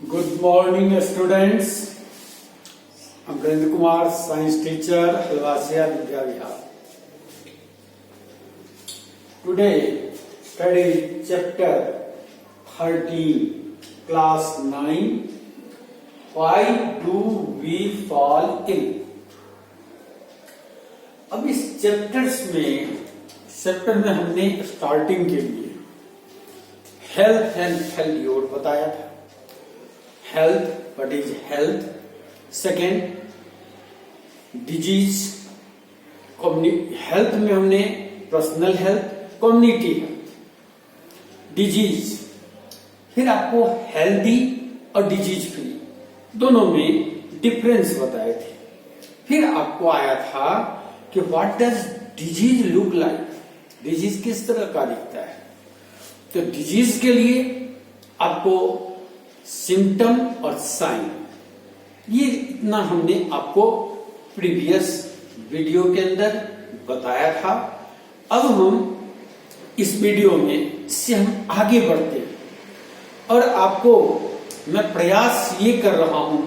Good morning, students. I'm Brendra Kumar, science teacher, Halwasia Vidya Vihar. Today, study chapter 13, class 9. Why do we fall ill? अब इस chapter में हमने starting के लिए health and failure बताया था. Health, what is health. Second, disease. Health में हमने personal health, community health, disease. फिर आपको हेल्दी और डिजीज फ्री दोनों में डिफरेंस बताए थे. फिर आपको आया था कि what does disease look like. Disease किस तरह का दिखता है. तो डिजीज के लिए आपको सिम्टम और साइन, ये इतना हमने आपको प्रीवियस वीडियो के अंदर बताया था. अब हम इस वीडियो में इससे हम आगे बढ़ते हैं और आपको मैं प्रयास ये कर रहा हूं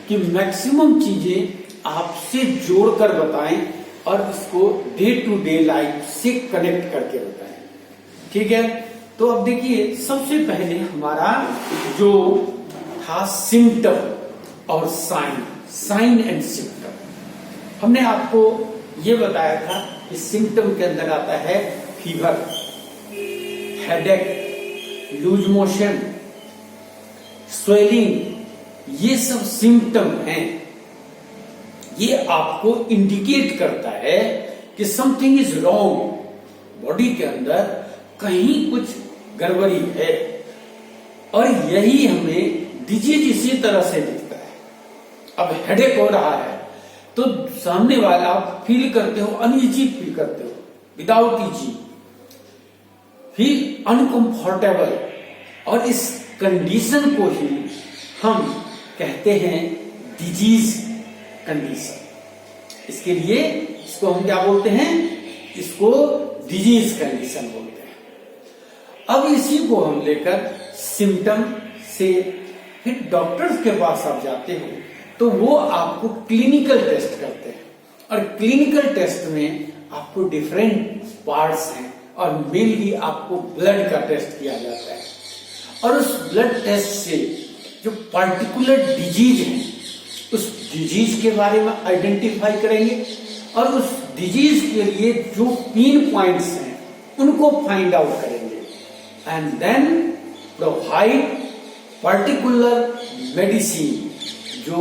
कि मैक्सिमम चीजें आपसे जोड़कर बताएं और इसको डे टू डे लाइफ से कनेक्ट करके बताएं. ठीक है. तो अब देखिए, सबसे पहले हमारा जो था सिम्टम और साइन एंड सिम्टम. हमने आपको ये बताया था कि सिम्टम के अंदर आता है fever, headache, loose motion, swelling. ये सब सिम्टम हैं. ये आपको इंडिकेट करता है कि समथिंग इज रॉन्ग. बॉडी के अंदर कहीं कुछ गड़बड़ी है. और यही हमें डिजीज इसी तरह से दिखता है. अब हेडेक हो रहा है तो सामने वाला आप फील करते हो, अनइजी फील करते हो, विदाउट इजी, फील अनकंफर्टेबल. और इस कंडीशन को ही हम कहते हैं डिजीज कंडीशन. इसके लिए इसको हम क्या बोलते हैं, इसको डिजीज कंडीशन बोलते हैं. अब इसी को हम लेकर सिम्टम से फिर डॉक्टर्स के पास आप जाते हो तो वो आपको क्लिनिकल टेस्ट करते हैं. और क्लिनिकल टेस्ट में आपको डिफरेंट पार्ट्स हैं और मेनली आपको ब्लड का टेस्ट किया जाता है. और उस ब्लड टेस्ट से जो पर्टिकुलर डिजीज है उस डिजीज के बारे में आइडेंटिफाई करेंगे और उस डिजीज के लिए जो पिन पॉइंट्स हैं उनको फाइंड आउट करेंगे and then provide particular medicine जो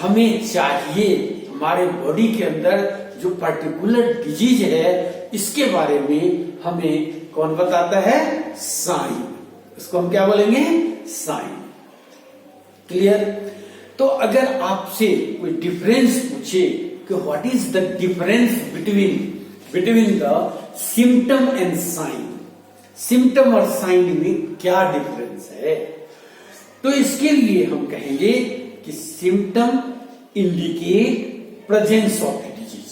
हमें चाहिए. हमारे बॉडी के अंदर जो पर्टिकुलर डिजीज है इसके बारे में हमें कौन बताता है, साइन. इसको हम क्या बोलेंगे, साइन. क्लियर. तो अगर आपसे कोई डिफरेंस पूछे कि what is the difference between the symptom and sign, symptom और साइन में क्या डिफरेंस है, तो इसके लिए हम कहेंगे कि symptom indicate presence of the disease.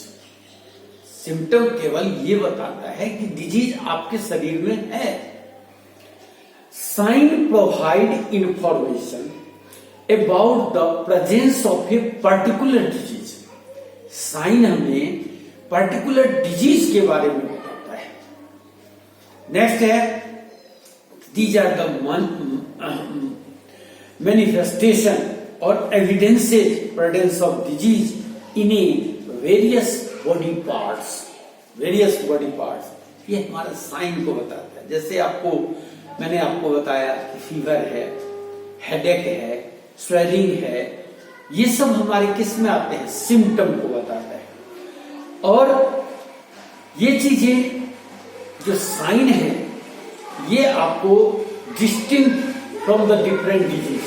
Symptom केवल ये बताता है कि डिजीज आपके शरीर में है. Sign provide information about the presence of a particular disease. Sign हमें पर्टिकुलर डिजीज के बारे में बताता है. नेक्स्ट है, these are the manifestation or evidences presence of disease in a various body parts. ये हमारा साइन को बताता है. जैसे मैंने आपको बताया कि फीवर है, हेडेक है, स्वेलिंग है. ये सब हमारे किस में आते हैं, सिम्टम को बताता है. और ये चीजें जो साइन है ये आपको distinct from the different disease.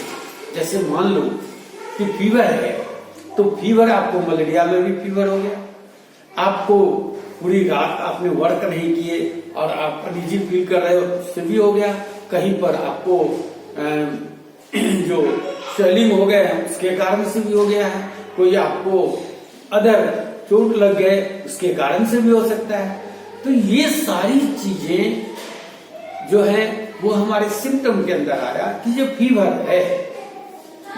जैसे मान लो कि फीवर है तो फीवर आपको मलेरिया में भी फीवर हो गया, आपको पूरी रात आपने वर्क नहीं किए और आप अनइजी फील कर रहे हो, उससे भी हो गया. कहीं पर आपको जो स्वेलिंग हो गया है उसके कारण से भी हो गया है. कोई आपको अदर चोट लग गए उसके कारण से भी हो सकता है. तो ये सारी चीजें जो है वो हमारे सिम्टम के अंदर आया कि जो फीवर है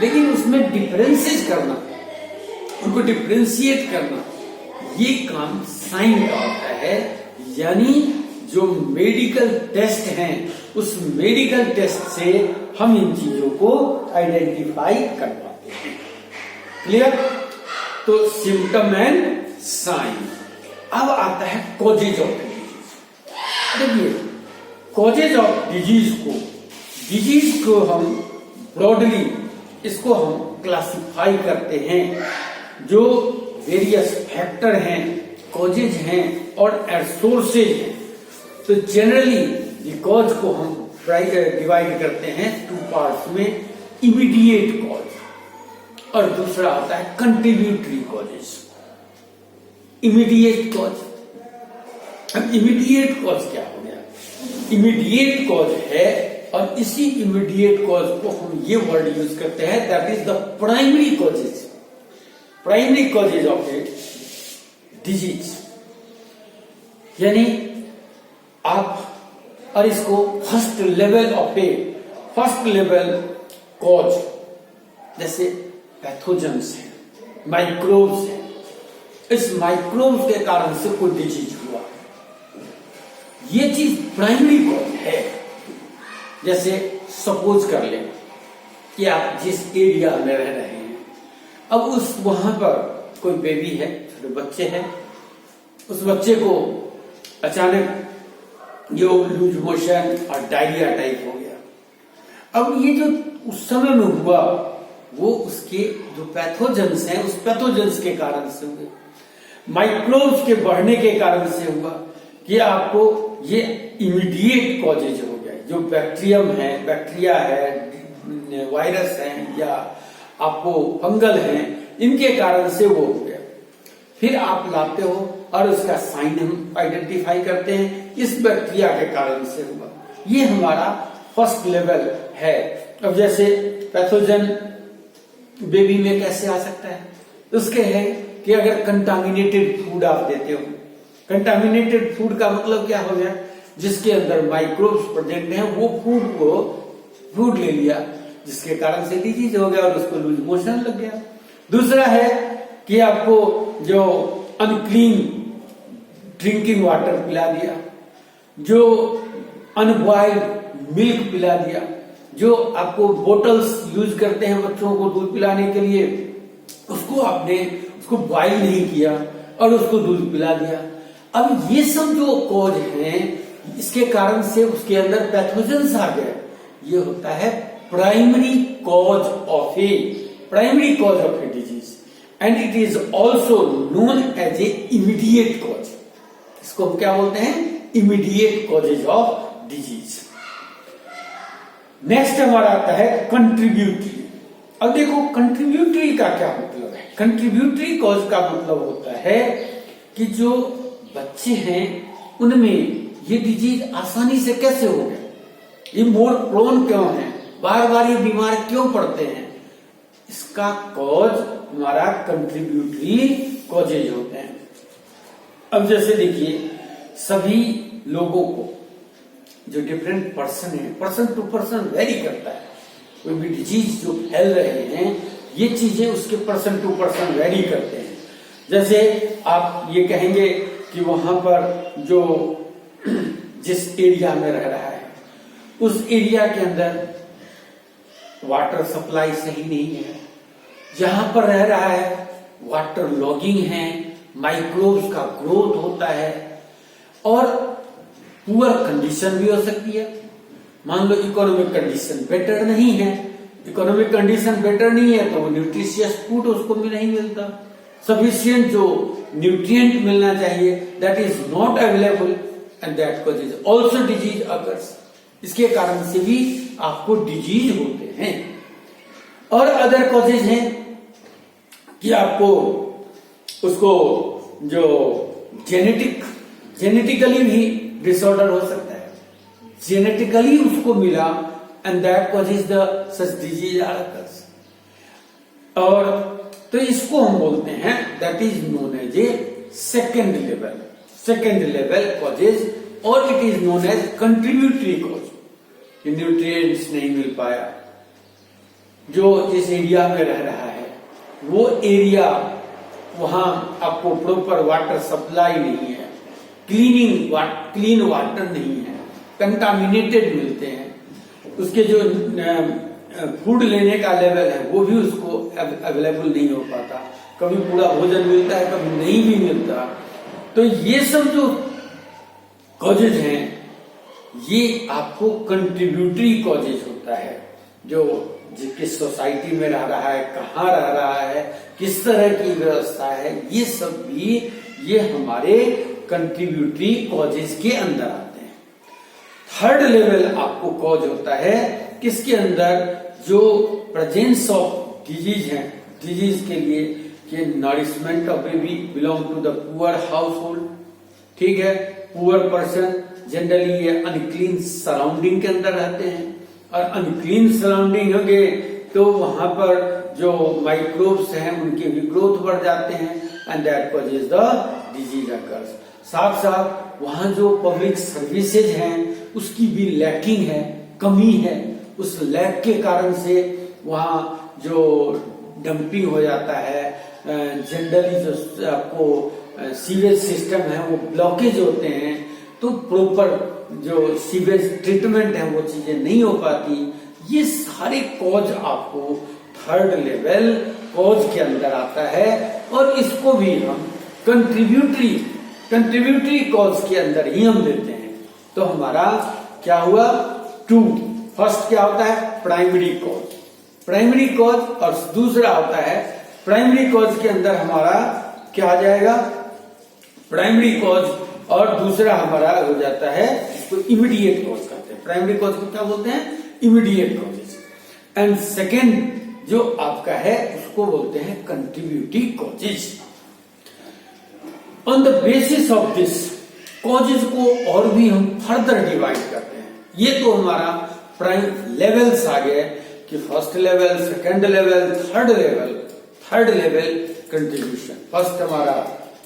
लेकिन उसमें डिफरेंशिएट करना, उनको डिफरेंशिएट करना, ये काम साइन का होता है। यानी जो मेडिकल टेस्ट हैं, उस मेडिकल टेस्ट से हम इन चीजों को आइडेंटिफाई कर पाते हैं। क्लियर? तो सिम्टम एंड साइन। अब आता है कॉजेज ऑफ डिजीज। देखिए, कॉजेज ऑफ डिजीज को हम ब्रॉडली इसको हम क्लासिफाई करते हैं। जो वेरियस फैक्टर हैं, कॉजेज हैं और सोर्सेज हैं। तो जनरली कॉज को हम डिवाइड करते हैं 2 पार्ट्स में, इमीडिएट कॉज और दूसरा आता है कंट्रीब्यूटरी कॉजेज। Immediate cause. अब इमीडिएट कॉज क्या हो गया? इमीडिएट कॉज है, और इसी इमीडिएट कॉज को हम ये वर्ड यूज करते हैं, that is the primary causes. Primary causes of a disease. यानी आप और इसको फर्स्ट लेवल कॉज, जैसे पैथोजेंस है, माइक्रोब्स है, इस माइक्रोब्स के कारण से कोई डिजीज हुआ, ये चीज प्राइमरी कॉज है। जैसे सपोज कर लें कि आप जिस एरिया में रह रहे हैं, अब वहां पर कोई बेबी है, छोटे बच्चे हैं, उस बच्चे को अचानक जो लूज मोशन और डायरिया टाइप हो गया। अब ये जो उस समय में हुआ, वो उसके जो पैथोजेंस हैं, उस पैथोजेंस के कारण से हुए, माइक्रोब्स के बढ़ने के कारण से हुआ कि आपको ये इमीडिएट कॉजेज हो गया। जो बैक्टीरिया है, वायरस है, या आपको फंगल है, इनके कारण से वो हो गया। फिर आप लाते हो और उसका साइन हम आइडेंटिफाई करते हैं, इस बैक्टीरिया के कारण से हुआ। ये हमारा फर्स्ट लेवल है। अब जैसे पैथोजन बेबी में कैसे आ सकता है? उसके है कि अगर कंटामिनेटेड फूड आप देते हो, कंटामिनेटेड फूड का मतलब क्या हो गया? जिसके अंदर माइक्रोब्स प्रेजेंट हैं, वो फूड ले लिया, जिसके कारण से डिजीज हो गया और उसको लूज मोशन लग गया। दूसरा है कि आपको जो अनक्लीन ड्रिंकिंग वाटर पिला दिया, जो अनबॉइल्ड मिल्क पिला दिया, जो आपको बोटल्स यूज करते हैं बच्चों को दूध पिलाने के लिए, उसको बॉइल नहीं किया और उसको दूध पिला दिया। अब ये सब जो कॉज हैं, इसके कारण से उसके अंदर पैथोजेंस आ गए। ये होता है primary cause of a disease, and it is also known as a immediate cause. इसको हम क्या बोलते हैं? Immediate causes of disease. Next हमारा आता है कंट्रीब्यूटरी। अब देखो कंट्रीब्यूटरी का क्या मतलब है? कंट्रीब्यूटरी कॉज का मतलब होता है कि जो बच्चे हैं उनमें ये डिजीज आसानी से कैसे हो गया, ये मोर प्रोन क्यों है, बार बार ये बीमार क्यों पड़ते हैं? इसका कॉज हमारा कंट्रीब्यूटरी कॉजेज होते हैं। अब जैसे देखिए, सभी लोगों को जो डिफरेंट पर्सन है, पर्सन टू पर्सन वेरी करता है। कोई भी डिजीज जो फैल रहे हैं, ये चीजें उसके पर्सन टू पर्सन वेरी करते हैं। जैसे आप ये कहेंगे कि वहां पर जो जिस एरिया में रह रहा है, उस एरिया के अंदर वाटर सप्लाई सही नहीं है, जहां पर रह रहा है वाटर लॉगिंग है, माइक्रोब्स का ग्रोथ होता है, और पुअर कंडीशन भी हो सकती है। मान लो इकोनॉमिक कंडीशन बेटर नहीं है, इकोनॉमिक कंडीशन बेटर नहीं है तो न्यूट्रिशियस फूड उसको भी नहीं मिलता, सफिशिएंट जो न्यूट्रिएंट मिलना चाहिए that is not available, and that causes also disease occurs. इसके कारण से भी आपको डिजीज होते हैं। और अदर कॉजेज हैं कि आपको उसको जो जेनेटिकली भी डिसऑर्डर हो सकता है, जेनेटिकली उसको मिला, and that causes the such disease are occurs. और तो इसको हम बोलते हैं that is known as a second level causes, और it is known as contributory cause. Nutrients नहीं मिल पाया, जो जिस एरिया में रह रहा है वो एरिया, वहां आपको प्रॉपर वाटर सप्लाई नहीं है, क्लीन वाटर नहीं है, कंटामिनेटेड मिलते हैं, उसके जो फूड लेने का लेवल है वो भी उसको अवेलेबल नहीं हो पाता, कभी पूरा भोजन मिलता है कभी नहीं भी मिलता। तो ये सब जो कॉजेज हैं ये आपको कंट्रीब्यूटरी कॉजेज होता है, जो किस सोसाइटी में रह रहा है, कहाँ रह रहा है, किस तरह की व्यवस्था है, ये सब भी ये हमारे कंट्रीब्यूटरी कॉजेज के अंदर आते हैं। थर्ड लेवल आपको कॉज होता है किसके अंदर, जो प्रेजेंस ऑफ डिजीज है, डिजीज के लिए कि nourishment of baby belong to the poor household, ठीक है, पुअर पर्सन जनरली ये अनक्लीन सराउंडिंग के अंदर रहते हैं, और अनक्लीन सराउंडिंग होंगे तो वहां पर जो माइक्रोब्स हैं उनके भी ग्रोथ बढ़ जाते हैं, and that causes the disease occurs. साथ साथ वहां जो पब्लिक सर्विसेज हैं उसकी भी लैकिंग है, कमी है, उस लैक के कारण से वहां जो डंपिंग हो जाता है, जनरली जो आपको सीवेज सिस्टम है वो ब्लॉकेज होते हैं, तो प्रॉपर जो सीवेज ट्रीटमेंट है वो चीजें नहीं हो पाती। ये सारे कॉज आपको थर्ड लेवल कॉज के अंदर आता है, और इसको भी हम कंट्रीब्यूटरी कॉज के अंदर ही हम लेते हैं। तो हमारा क्या हुआ, टू, फर्स्ट क्या होता है प्राइमरी कॉज, और दूसरा होता है प्राइमरी कॉज के अंदर हमारा क्या आ जाएगा, प्राइमरी कॉज, और दूसरा हमारा हो जाता है इसको इमीडिएट कॉज कहते हैं। प्राइमरी कॉज को क्या बोलते हैं, इमीडिएट कॉजेज, एंड सेकेंड जो आपका है उसको बोलते हैं contributory causes. On the basis of this causes को और भी हम फर्दर डिवाइड करते हैं। ये तो हमारा प्राइम लेवल्स आ गए कि first level, second level, third level contribution. First हमारा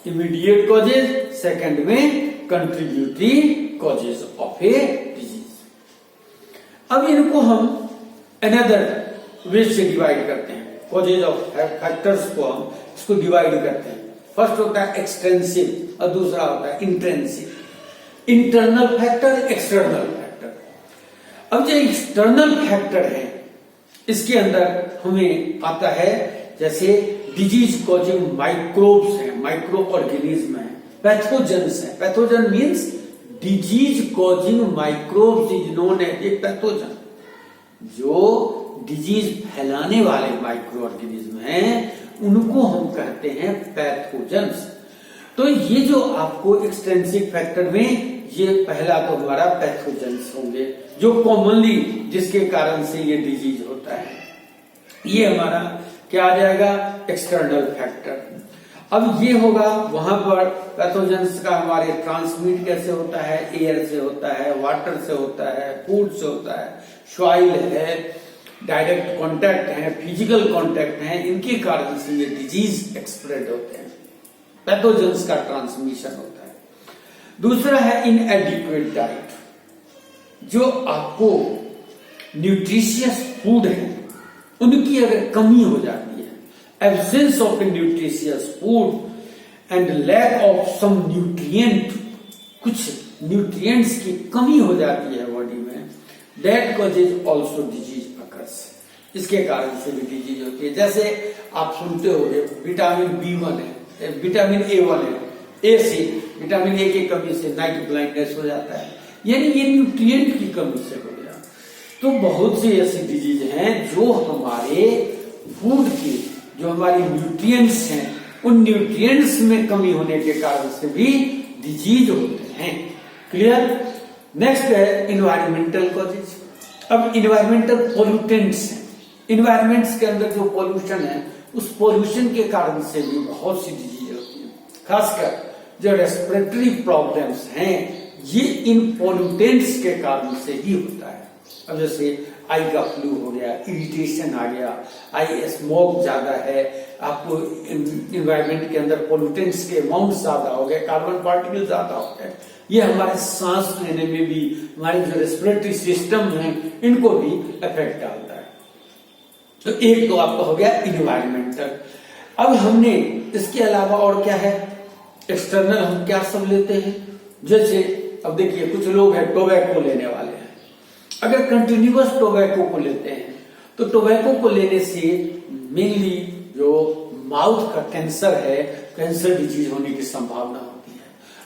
इमीडिएट कॉजेज, सेकेंड में contributory causes of a disease. अब इनको हम अनदर वे से डिवाइड करते हैं, कॉजेज ऑफ फैक्टर्स को हम इसको डिवाइड करते हैं। फर्स्ट होता है एक्सटेंसिव और दूसरा होता है intensive. Internal factor, external factor. अब जो एक्सटर्नल फैक्टर है इसके अंदर हमें आता है जैसे डिजीज कॉजिंग माइक्रोब्स है, माइक्रो ऑर्गेनिज्म है, पैथोजेंस है। Pathogen means disease causing microbes is known as a pathogen. जो डिजीज फैलाने वाले माइक्रो ऑर्गेनिज्म हैं उनको हम कहते हैं पैथोजेंस। तो ये जो आपको एक्सटेंसिव फैक्टर में ये पहला तो हमारा पैथोजेंस होंगे जो कॉमनली जिसके कारण से ये डिजीज होता है। ये हमारा क्या आ जाएगा, एक्सटर्नल फैक्टर। अब ये होगा वहां पर पैथोजेंस का हमारे ट्रांसमिट कैसे होता है, एयर से होता है, वाटर से होता है, फूड से होता है, सॉइल है, डायरेक्ट कांटेक्ट है, फिजिकल कांटेक्ट है, इनके कारण से ये डिजीज एक्सप्रेड होते हैं, पैथोजेंस का ट्रांसमिशन होता है। दूसरा है इनएडिक्वेट डाइट। जो आपको न्यूट्रिशियस फूड है उनकी अगर कमी हो जाती है, absence of a nutritious food and lack of some nutrient, कुछ न्यूट्रिएंट्स की कमी हो जाती है बॉडी में, that causes also disease occurs. इसके कारण से भी डिजीज होती है। जैसे आप सुनते होंगे विटामिन B1 है, विटामिन A1 है, ए से विटामिन ए की कमी से नाइट ब्लाइंडनेस हो जाता है, यानी ये न्यूट्रिएंट की कमी से हो गया। तो बहुत सी ऐसी डिजीज हैं जो हमारे फूड की, जो हमारी न्यूट्रिएंट्स हैं, उन न्यूट्रिएंट्स में कमी होने के कारण से भी डिजीज होते हैं। क्लियर। नेक्स्ट है इन्वायरमेंटल कॉजेज। अब इन्वायरमेंटल पोल्यूटेंट्स हैं, इन्वायरमेंट्स के अंदर जो पोल्यूशन है उस पोल्यूशन के कारण से भी बहुत सी डिजीज होती है। खासकर जो रेस्पिरेटरी प्रॉब्लम्स हैं ये इन पोल्यूटेंट्स के कारण से ही होता है। अब जैसे आई का फ्लू हो गया, इरिटेशन आ गया, आई स्मोक ज्यादा है, आपको इन्वायरमेंट के अंदर पोल्यूटेंट्स के अमाउंट ज्यादा हो गए, कार्बन पार्टिकल ज्यादा हो गए, ये हमारे सांस लेने में भी, हमारे जो रेस्पिरेटरी सिस्टम है इनको भी इफेक्ट डालता है। तो एक तो आपका हो गया इन्वायरमेंटल। अब हमने इसके अलावा और क्या है, एक्सटर्नल हम क्या सब लेते हैं। जैसे अब देखिए कुछ लोग हैं टोबैको लेने वाले हैं, अगर कंटिन्यूअस टोबैको को लेते हैं तो टोबैको को लेने से मेनली जो माउथ का कैंसर है, कैंसर डिजीज होने की संभावना होती है।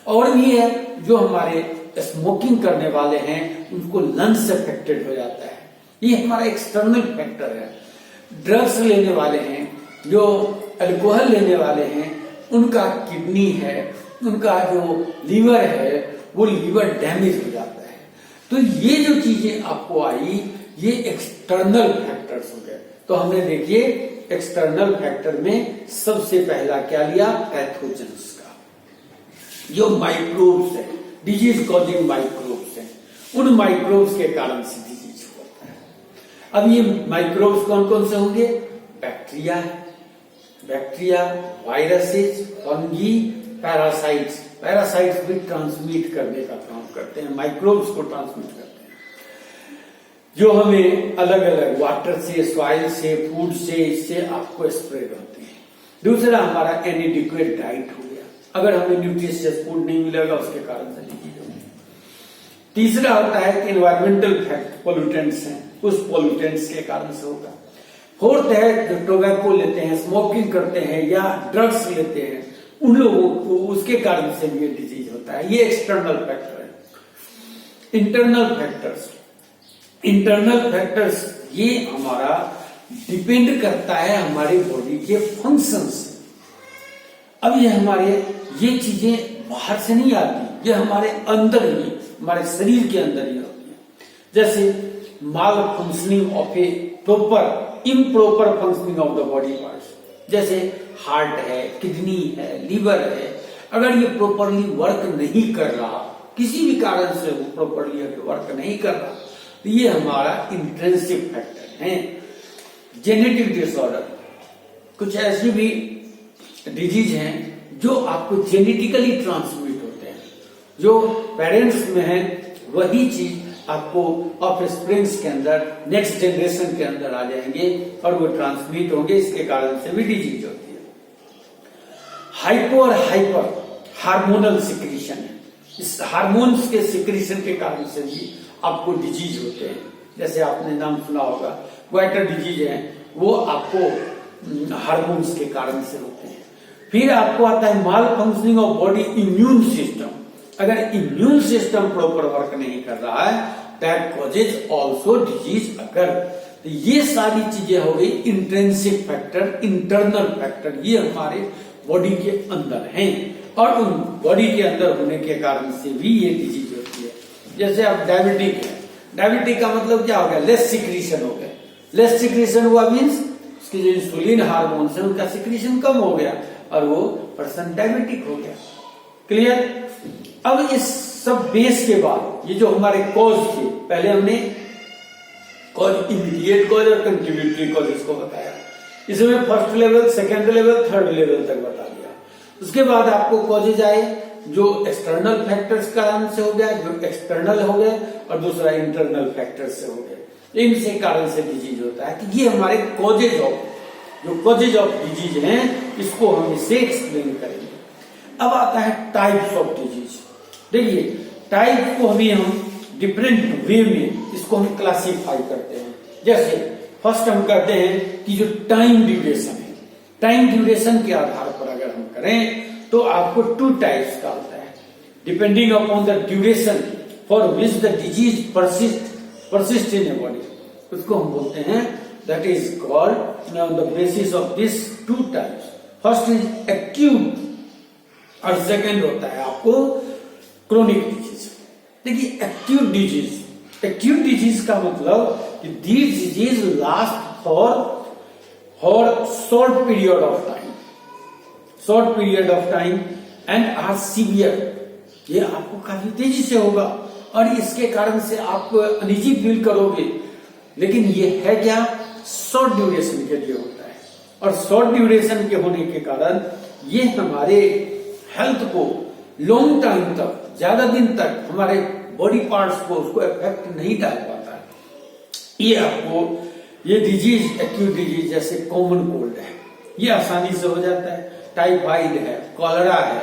और भी है जो हमारे स्मोकिंग करने वाले हैं उनको लंग्स अफेक्टेड हो जाता है, ये हमारा एक्सटर्नल फैक्टर है। ड्रग्स लेने वाले हैं, जो अल्कोहल लेने वाले हैं, उनका किडनी है, उनका जो लीवर है वो लीवर डैमेज हो जाता है। तो ये जो चीजें आपको आई ये एक्सटर्नल फैक्टर्स हो गए। तो हमने देखिए एक्सटर्नल फैक्टर में सबसे पहला क्या लिया, पैथोजेंस का, जो माइक्रोब्स है, डिजीज कॉजिंग माइक्रोब्स हैं, उन माइक्रोब्स के कारण से डिजीज होता है। अब ये माइक्रोब्स कौन कौन से होंगे, बैक्टीरिया है, bacteria, viruses, fungi, parasites. Parasites भी ट्रांसमिट करने का काम करते हैं, माइक्रोब्स को ट्रांसमिट करते हैं, जो हमें अलग अलग वाटर से, सॉइल से, फूड से, इससे आपको स्प्रेड होते हैं। दूसरा हमारा इनएडिक्वेट डाइट हो गया, अगर हमें न्यूट्रिशियस फूड नहीं मिलेगा उसके कारण से डिजीज होगी। तीसरा होता है कि इन्वायरमेंटल पोल्यूटेंट्स हैं, उस पोल्यूटेंट्स के कारण से होगा। फोर्थ है जो टोबैको लेते हैं, स्मोकिंग करते हैं या ड्रग्स लेते हैं, उन लोगों को उसके कारण से भी डिजीज होता है। ये एक्सटर्नल फैक्टर है। इंटरनल फैक्टर्स, इंटरनल फैक्टर्स ये हमारा डिपेंड करता है हमारी बॉडी के फंक्शन से। अब ये हमारे ये चीजें बाहर से नहीं आती, ये हमारे अंदर ही, हमारे शरीर के अंदर ही होती है। जैसे malfunctioning of a proper improper functioning of the body parts, जैसे हार्ट है, किडनी है, लीवर है, अगर ये प्रॉपरली वर्क नहीं कर रहा, किसी भी कारण से वो प्रॉपरली वर्क नहीं कर रहा, तो ये हमारा इंट्रिंसिक फैक्टर है। जेनेटिक डिसऑर्डर, कुछ ऐसी भी डिजीज हैं जो आपको जेनेटिकली ट्रांसमिट होते हैं, जो पेरेंट्स में है वही चीज आपको ऑफ स्प्रिंग्स के अंदर, नेक्स्ट जनरेशन के अंदर आ जाएंगे और वो ट्रांसमिट होंगे, इसके कारण से भी डिजीज होती है। हाइपो और हाइपर हार्मोनल सिक्रीशन है, इस हार्मोन्स के सिक्रीशन के कारण से भी आपको डिजीज होते हैं। जैसे आपने नाम सुना होगा ग्वाइटर डिजीज है, वो आपको हार्मोन्स के कारण से होते हैं। फिर आपको आता है malfunctioning of body immune system, अगर इम्यून सिस्टम प्रॉपर वर्क नहीं कर रहा है, that causes also disease occur. तो ये सारी चीजें हो गई इंट्रिंसिक फैक्टर, इंटरनल फैक्टर, ये हमारे बॉडी के अंदर हैं और उन बॉडी के अंदर होने के कारण से भी ये डिजीज होती है। जैसे अब डायबिटिक है, डायबिटिक का मतलब क्या हो गया, लेस सिक्रीशन हो गया। लेस सिक्रीशन हुआ मीन्स उसके जो इंसुलिन हार्मोन है उनका सिक्रीशन कम हो गया और वो पर्सन डायबिटिक हो गया। क्लियर। अब इस सब बेस के बाद ये जो हमारे कॉज थे, पहले हमने कॉज, इमीडिएट कॉज और कंट्रीब्यूटरी कॉज इसको बताया, इसमें first level, second level, third level तक बता दिया। उसके बाद आपको कॉजेज आए जो एक्सटर्नल फैक्टर्स के कारण से हो गया, जो एक्सटर्नल हो गए, और दूसरा इंटरनल फैक्टर्स से हो गए। इनसे कारण से डिजीज होता है। कि ये हमारे कॉजेज ऑफ, जो कॉजेज ऑफ डिजीज हैं, इसको हम इसे एक्सप्लेन करेंगे। अब आता है टाइप्स ऑफ डिजीज। देखिए टाइप को अभी हम डिफरेंट वे में इसको हम क्लासिफाई करते हैं। जैसे फर्स्ट हम कहते हैं कि जो टाइम ड्यूरेशन है, टाइम ड्यूरेशन के आधार पर अगर हम करें तो आपको टू टाइप्स का होता है, depending upon the duration for which the disease persist in a body, उसको हम बोलते हैं, that is called on the basis of this two types. First is acute और सेकेंड होता है आपको क्रोनिक डिजीज। देखिए एक्यूट डिजीज का मतलब कि this disease last for short period of time and are severe. ये आपको काफी तेजी से होगा और इसके कारण से आप अनईजी फील करोगे, लेकिन ये है क्या, शॉर्ट ड्यूरेशन के लिए होता है। और शॉर्ट ड्यूरेशन के होने के कारण ये हमारे हेल्थ को लॉन्ग टाइम तक, ज्यादा दिन तक हमारे बॉडी पार्ट्स को उसको इफेक्ट नहीं डाल पाता है। ये आपको ये डिजीज, एक्यूट डिजीज जैसे कॉमन कोल्ड है, ये आसानी से हो जाता है, टाइफाइड है, कॉलरा है,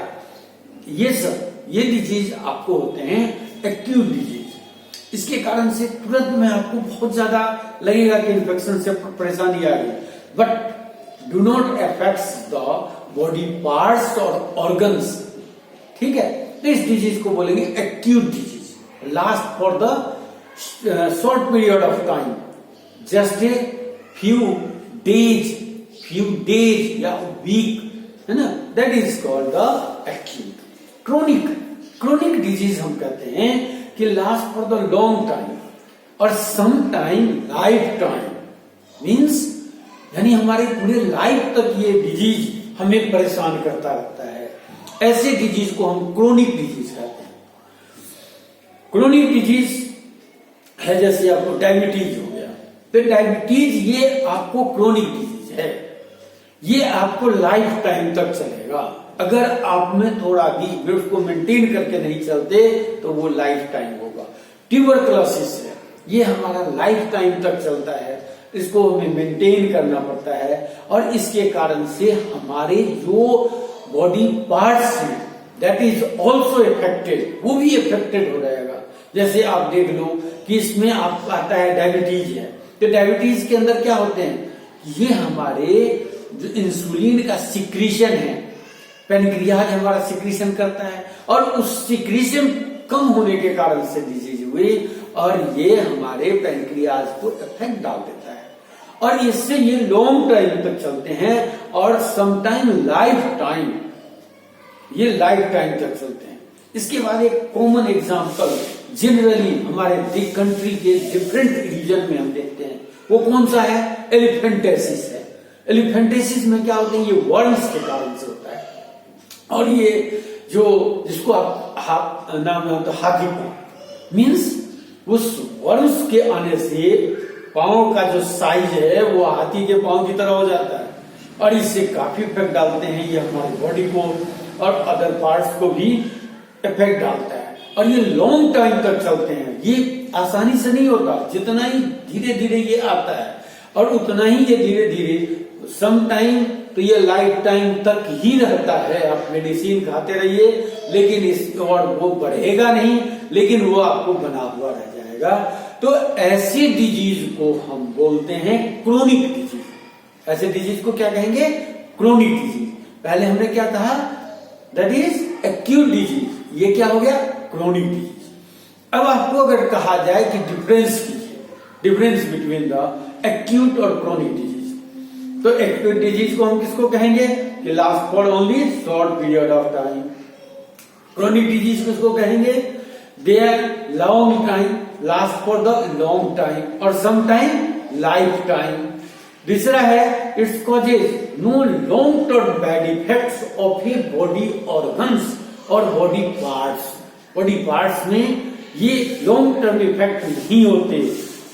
ये डिजीज आपको होते हैं एक्यूट डिजीज। इसके कारण से तुरंत में आपको बहुत ज्यादा लगेगा कि इन्फेक्शन से परेशानी आ रही है, but do not affects the body parts और ऑर्गन्स। ठीक है, तो इस डिजीज को बोलेंगे acute disease, last for the short period of time, just a few days या वीक, है ना, that is called the acute. Chronic disease हम कहते हैं कि last for the long time और some time life time, means यानी हमारी पूरे लाइफ तक ये डिजीज हमें परेशान करता रहता है। ऐसे डिजीज को हम क्रोनिक डिजीज कहते हैं। क्रोनिक डिजीज है जैसे आपको डायबिटीज हो गया, तो डायबिटीज ये आपको क्रोनिक डिजीज है, ये आपको लाइफ टाइम तक चलेगा। अगर आप में थोड़ा भी वेट को मेंटेन करके नहीं चलते तो वो लाइफ टाइम होगा। ट्यूबरकुलोसिस है, ये हमारा लाइफ टाइम तक चलता है, इसको हमें मेंटेन करना पड़ता है, और इसके कारण से हमारे जो बॉडी पार्ट्स हैं दैट इज ऑल्सो इफेक्टेड, वो भी इफेक्टेड हो जाएगा। जैसे आप देख लो कि इसमें आप आता है डायबिटीज है, तो डायबिटीज के अंदर क्या होते हैं, ये हमारे जो इंसुलिन का सिक्रीशन है, पेनक्रियाज हमारा सिक्रीशन करता है, और उस सिक्रीशन कम होने के कारण से डिजीज हुई, और ये हमारे पेनक्रियाज को इफेक्ट डाल देता है, और इससे ये लॉन्ग टाइम तक चलते हैं, और समटाइम ये लाइफ टाइम तक चलते हैं। इसके बाद एक कॉमन एग्जांपल जनरली हमारे कंट्री के डिफरेंट रीजन में हम देखते हैं, वो कौन सा है, एलिफेंटेसिस है। एलिफेंटेसिस में क्या होते हैं, ये वर्म्स के कारण से होता है, और ये जो जिसको आप नाम है तो हाथी पांव, मीन्स उस वर्म्स के आने से पांव का जो साइज है वो हाथी के पांव की तरह हो जाता है, और इससे काफी इफेक्ट डालते हैं। ये हमारी बॉडी को और अदर पार्ट्स को भी इफेक्ट डालता है, और ये लॉन्ग टाइम तक चलते हैं। ये आसानी से नहीं होता, जितना ही धीरे धीरे ये आता है और उतना ही ये धीरे धीरे सम टाइम तो ये लाइफ टाइम तक ही रहता है। आप मेडिसिन खाते रहिए, लेकिन इस और वो बढ़ेगा नहीं, लेकिन वो आपको बना हुआ रह जाएगा। तो ऐसी डिजीज को हम बोलते हैं क्रोनिक डिजीज। ऐसे डिजीज को क्या कहेंगे, क्रोनिक डिजीज। पहले हमने क्या कहा, दैट इज एक्यूट डिजीज, ये क्या हो गया, क्रोनिक डिजीज। अब आपको अगर कहा जाए कि डिफरेंस कीजिए, डिफरेंस बिटवीन द एक्यूट और क्रोनिक डिजीज, तो एक्यूट डिजीज को हम किसको कहेंगे कि last for only short period of time. Chronic disease किसको कहेंगे, they are long time, last for the long time और सम टाइम लाइफ टाइम। दूसरा है it's causes no long term bad effects of a body organs और body parts. Body parts में ये long term effect नहीं होते,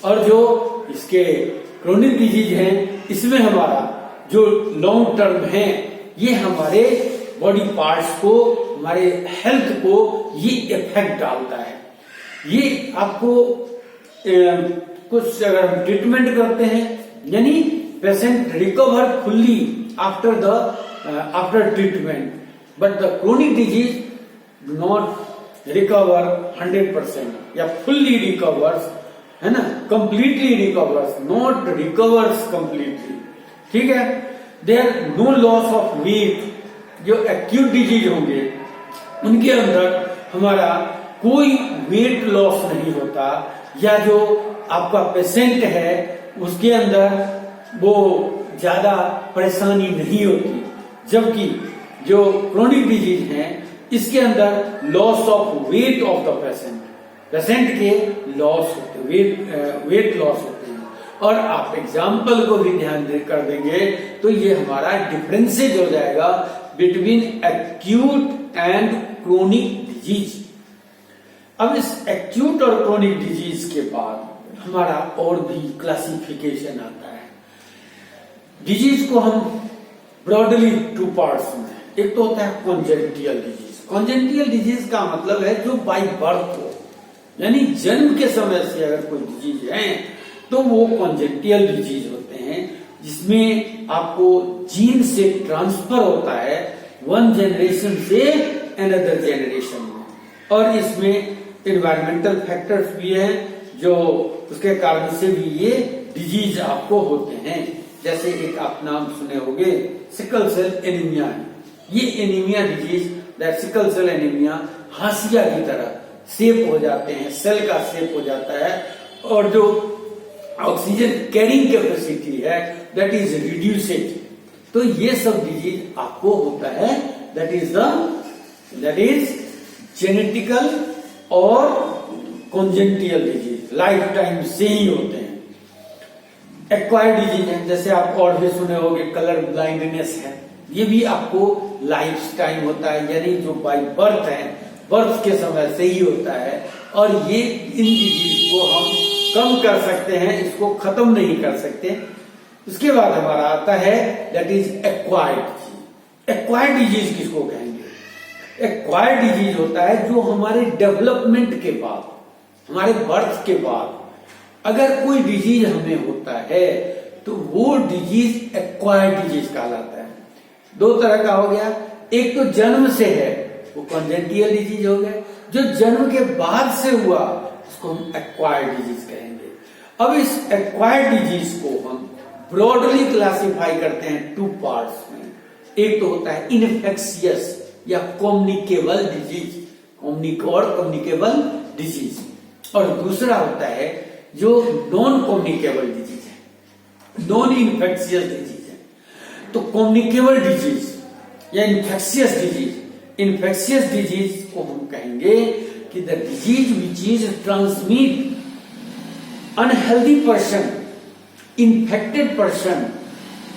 और जो इसके क्रोनिक डिजीज है इसमें हमारा जो लॉन्ग टर्म है ये हमारे बॉडी पार्ट्स को, हमारे हेल्थ को ये इफेक्ट डालता है। ये आपको कुछ अगर हम ट्रीटमेंट करते हैं, यानी patient recover fully after treatment, but the chronic disease not recover 100% या फुल्ली रिकवर्स, है ना, completely recovers, not recovers completely. ठीक है, there no loss of weight. जो एक्यूट डिजीज होंगे उनके अंदर हमारा कोई वेट लॉस नहीं होता, या जो आपका पेशेंट है उसके अंदर वो ज्यादा परेशानी नहीं होती, जबकि जो क्रोनिक डिजीज है इसके अंदर loss of weight of the patient के लॉस होते, वेट लॉस होते हैं। और आप एग्जाम्पल को भी ध्यान कर देंगे तो ये हमारा डिफरेंसेज हो जाएगा between acute and chronic disease. अब इस एक्यूट और क्रोनिक डिजीज के बाद हमारा और भी क्लासिफिकेशन आता है। डिजीज को हम ब्रॉडली 2 पार्ट्स में, एक तो होता है कॉन्जेनिटल डिजीज। कॉन्जेनिटल डिजीज का मतलब है जो बाय बर्थ हो, यानी जन्म के समय से अगर कोई डिजीज है तो वो कॉन्जेंटियल डिजीज होते हैं, जिसमें आपको जीन से ट्रांसफर होता है वन जनरेशन से अनदर जनरेशन में, और इसमें एनवायरमेंटल फैक्टर्स भी हैं जो उसके कारण से भी ये डिजीज आपको होते हैं। जैसे एक आप नाम सुने होंगे, सिकल सेल एनीमिया है। ये anaemia disease, that sickle cell anaemia, हाशिया की तरह शेप हो जाते हैं, सेल का शेप हो जाता है, और जो ऑक्सीजन कैरिंग कैपेसिटी है दैट इज रिड्यूसेड। तो ये सब डिजीज आपको होता है, दैट इज जेनेटिकल और कॉन्जेंटियल डिजीज, लाइफ टाइम से ही होते हैं। एक्वायर्ड डिजीज है, जैसे आप और भी सुने होंगे, कलर ब्लाइंडनेस है, ये भी आपको लाइफ टाइम होता है, यानी जो बाय बर्थ है, बर्थ के समय से ही होता है, और ये इन डिजीज को हम कम कर सकते हैं, इसको खत्म नहीं कर सकते। उसके बाद हमारा आता है that is acquired. Acquired disease किसको कहेंगे? एक्वायर्ड डिजीज होता है जो हमारे डेवलपमेंट के बाद, हमारे बर्थ के बाद अगर कोई डिजीज हमें होता है तो वो डिजीज एक्वायर्ड डिजीज कहलाता है। दो तरह का हो गया, एक तो जन्म से है, वो कॉन्जेंटियल डिजीज हो गया, जो जन्म के बाद से हुआ उसको हम एक्वायर्ड डिजीज कहेंगे। अब इस एक्वायर्ड डिजीज को हम ब्रॉडली क्लासिफाई करते हैं टू पार्ट्स में। एक तो होता है इनफेक्शियस या कम्युनिकेबल डिजीज, कम्युनिकेबल डिजीज, और दूसरा होता है जो नॉन कम्युनिकेबल डिजीज है, नॉन इन्फेक्शियस डिजीज है। तो कम्युनिकेबल डिजीज या इन्फेक्शियस डिजीज, इन्फेक्शियस डिजीज को हम कहेंगे कि the disease which is transmit unhealthy person, infected person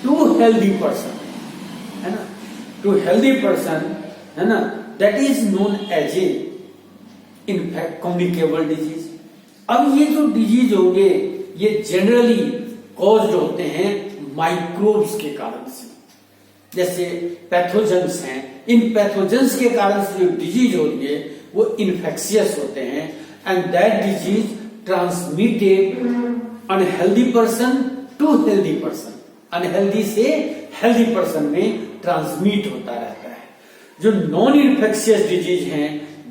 to healthy person, है ना, टू हेल्दी पर्सन, है ना, that is known as a in fact communicable disease. अब ये जो डिजीज होंगे ये जनरली कॉज्ड होते हैं माइक्रोब्स के कारण से, जैसे पैथोजेंस हैं, इन पैथोजेंस के कारण से जो डिजीज होंगे वो इन्फेक्शियस होते हैं, and that disease transmitted unhealthy person to healthy person, unhealthy से हेल्दी पर्सन में ट्रांसमिट होता रहता है। जो नॉन इन्फेक्शियस डिजीज हैं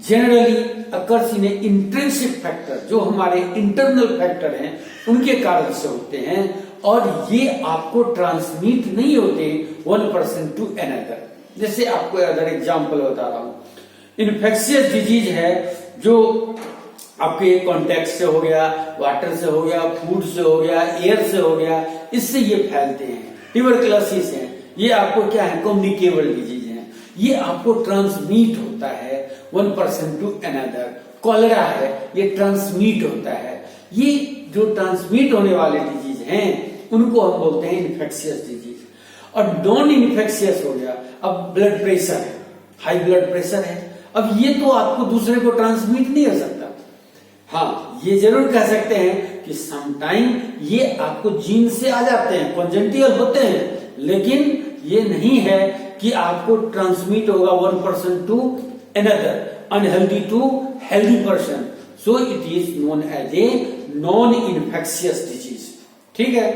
generally occurs in intrinsic factor, जो हमारे इंटरनल फैक्टर हैं उनके कारण से होते हैं, और ये आपको ट्रांसमिट नहीं होते वन पर्सन टू अनदर। जैसे आपको अदर एग्जांपल बता रहा हूं, इन्फेक्शियस डिजीज है जो आपके कॉन्टेक्ट से हो गया, वाटर से हो गया, फूड से हो गया, एयर से हो गया, इससे ये फैलते हैं। ट्यूबरकुलोसिस है, ये आपको क्या है, कम्युनिकेबल डिजीज है, ये आपको ट्रांसमिट होता है one person to another. Cholera है, ये ट्रांसमिट होता है। ये जो ट्रांसमिट होने वाले डिजीज हैं उनको हम बोलते हैं इन्फेक्शियस डिजीज। और नॉन इन्फेक्शियस हो गया, अब ब्लड प्रेशर है, हाई ब्लड प्रेशर है, अब ये तो आपको दूसरे को ट्रांसमिट नहीं हो सकता। हाँ, ये जरूर कह सकते हैं कि समटाइम ये आपको जीन से आ जाते हैं, कॉन्जेंटियल होते हैं, लेकिन ये नहीं है कि आपको ट्रांसमिट होगा one person to another, unhealthy to healthy person, so it is known as a non infectious disease. ठीक है,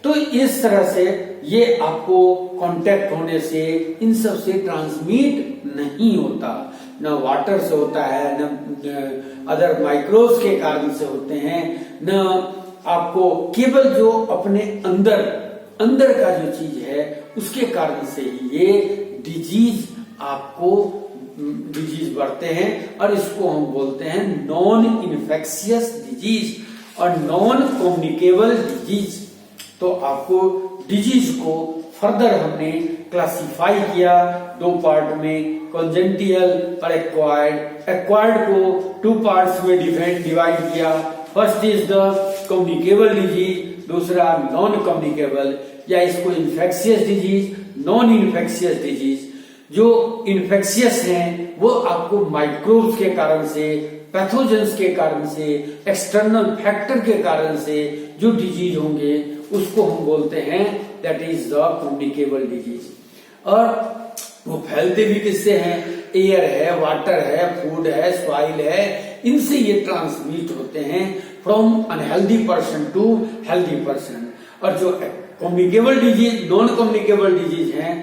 तो इस तरह से ये आपको कांटेक्ट होने से इन सब से ट्रांसमिट नहीं होता, न वाटर से होता है, न अदर माइक्रोब्स के कारण से होते हैं, न आपको केवल जो अपने अंदर का जो चीज है उसके कारण से ही ये डिजीज आपको डिजीज बढ़ते हैं, और इसको हम बोलते हैं नॉन इन्फेक्शियस डिजीज और नॉन कम्युनिकेबल डिजीज। तो आपको डिजीज को फर्दर हमने क्लासिफाई किया दो पार्ट में, कॉन्जेंटियल और एक्वायर्ड। एक्वायर्ड को टू पार्ट्स में डिवाइड किया, first is the communicable disease, दूसरा नॉन कम्युनिकेबल, या इसको infectious disease, non infectious disease. जो इन्फेक्शियस हैं वो आपको माइक्रोब्स के कारण से, पैथोजेंस के कारण से, एक्सटर्नल फैक्टर के कारण से जो डिजीज होंगे उसको हम बोलते हैं that is the communicable disease. और वो फैलते भी किससे हैं, एयर है, वाटर है, फूड है, सॉइल है, इनसे ये ट्रांसमिट होते हैं from unhealthy person to healthy person. और जो communicable disease, non communicable disease हैं,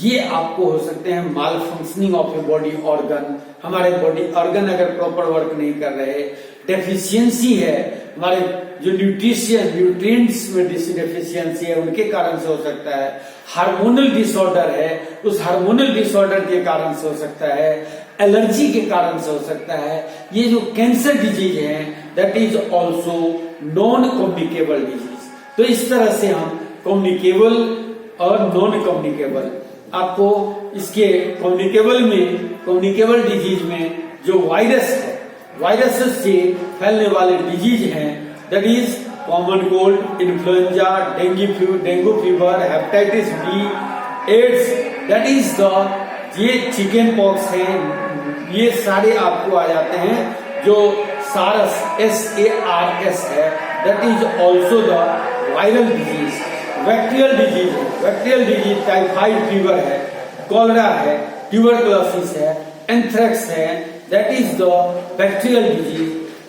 ये आपको हो सकते हैं malfunctioning of a body organ, हमारे बॉडी ऑर्गन अगर प्रॉपर वर्क नहीं कर रहे, डेफिशिएंसी है, हमारे जो न्यूट्रिएंट्स में डेफिशिएंसी है उनके कारण से हो सकता है, हार्मोनल डिसऑर्डर है उस हार्मोनल डिसऑर्डर के कारण से हो सकता है, एलर्जी के कारण से हो सकता है। ये जो कैंसर डिजीज है that is also non communicable disease. तो इस तरह से हम कम्युनिकेबल और नॉन कम्युनिकेबल, आपको इसके कम्युनिकेबल डिजीज में जो वायरस है, वायरस से फैलने वाले डिजीज हैं that is common cold, influenza, dengue fever, hepatitis B, AIDS, that is ये चिकन पॉक्स हैं, ये सारे आपको आ जाते हैं। जो सारस SARS है that is also the viral disease. Bacterial disease है, बैक्टीरियल डिजीज टाइफाइड फीवर है, कॉलरा है, ट्यूबरकुलोसिस है, एंथ्रेक्स है, that is the bacterial disease.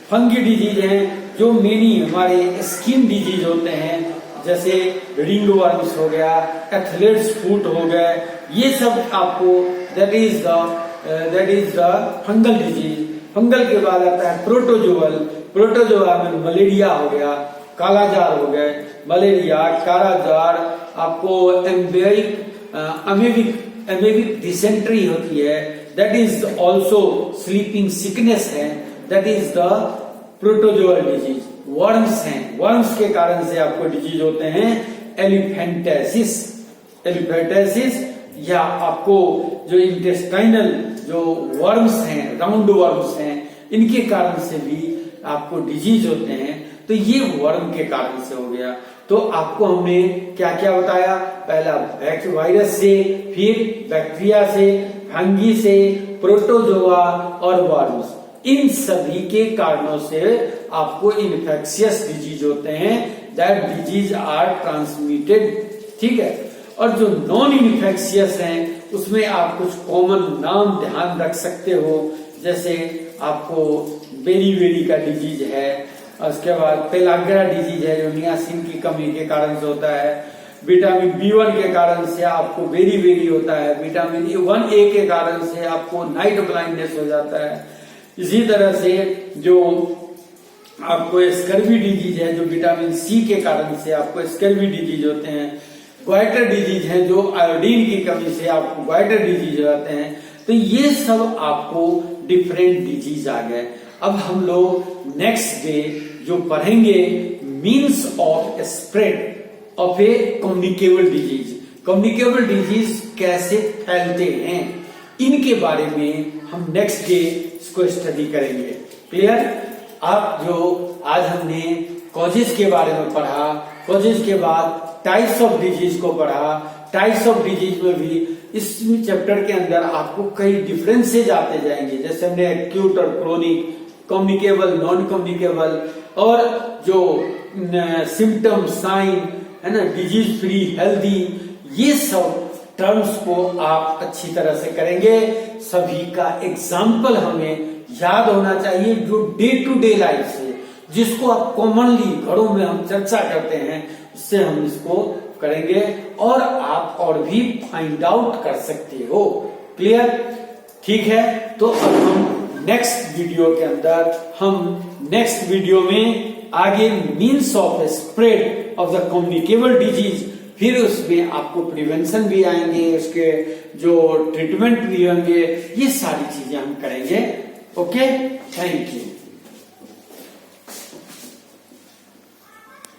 Fungi disease है जो मेनी हमारे स्किन डिजीज होते हैं, जैसे रिंग वर्म्स हो गया, एथलेट्स फुट हो गए, ये सब आपको that is the fungal disease. Fungal के बाद आता है प्रोटोजोअल, प्रोटोजोआ में मलेरिया हो गया, कालाजार हो गए, मलेरिया, कालाजार, आपको अमेबिक डिसेंट्री होती है, that is also sleeping sickness है, that is the protozoal disease. Worms हैं, वर्म्स के कारण से आपको डिजीज होते हैं एलिफेंटेसिस, या आपको जो इंटेस्टाइनल जो वर्म्स हैं, राउंड वर्म्स हैं, इनके कारण से भी आपको डिजीज होते हैं। तो ये वर्म के कारण से हो गया। तो आपको हमने क्या क्या बताया, पहला वायरस से, फिर बैक्टीरिया से, फंगी से, प्रोटोजोआ और वर्म्स, इन सभी के कारणों से आपको इन्फेक्शियस डिजीज होते हैं, दैट डिजीज आर ट्रांसमिटेड, ठीक है। और जो नॉन इन्फेक्शियस हैं उसमें आप कुछ कॉमन नाम ध्यान रख सकते हो, जैसे आपको बेरी का डिजीज है, उसके बाद पेलाग्रा डिजीज है जो नियासिन की कमी के कारण से होता है, विटामिन B1 के कारण से आपको बेरी होता है, विटामिन 1A के कारण से आपको नाइट ब्लाइंडनेस हो जाता है। इसी तरह से जो आपको स्कर्वी डिजीज है जो विटामिन C के कारण से आपको स्कर्वी डिजीज होते हैं, ग्वाइटर डिजीज है जो आयोडीन की कमी से आपको ग्वाइटर डिजीज होते हैं। तो ये सब आपको डिफरेंट डिजीज आ गए। अब हम लोग नेक्स्ट डे जो पढ़ेंगे means of spread of A communicable disease, communicable disease कैसे फैलते हैं, इनके बारे में हम नेक्स्ट डे इसको स्टडी करेंगे। क्लियर? आप जो आज हमने कॉजेज के बारे में पढ़ा, कॉजेज के बाद टाइप्स ऑफ डिजीज को पढ़ा, टाइप्स ऑफ डिजीज में भी इस चैप्टर के अंदर आपको कई डिफरेंसेज आते जाएंगे, जैसे हमने एक्यूट और क्रोनिक, कम्युनिकेबल, नॉन कम्युनिकेबल, और जो सिम्टम, साइन है ना, डिजीज फ्री, हेल्दी, ये सब टर्म्स को आप अच्छी तरह से करेंगे। सभी का एग्जाम्पल हमें याद होना चाहिए जो डे टू डे लाइफ से, जिसको आप कॉमनली घरों में हम चर्चा करते हैं, उससे हम इसको करेंगे और आप और भी फाइंड आउट कर सकते हो। क्लियर? ठीक है, तो अब हम नेक्स्ट वीडियो के अंदर नेक्स्ट वीडियो में आगे means of spread of the communicable disease, फिर उसमें आपको प्रिवेंशन भी आएंगे, उसके जो ट्रीटमेंट भी होंगे, ये सारी चीजें हम करेंगे। Okay, thank you.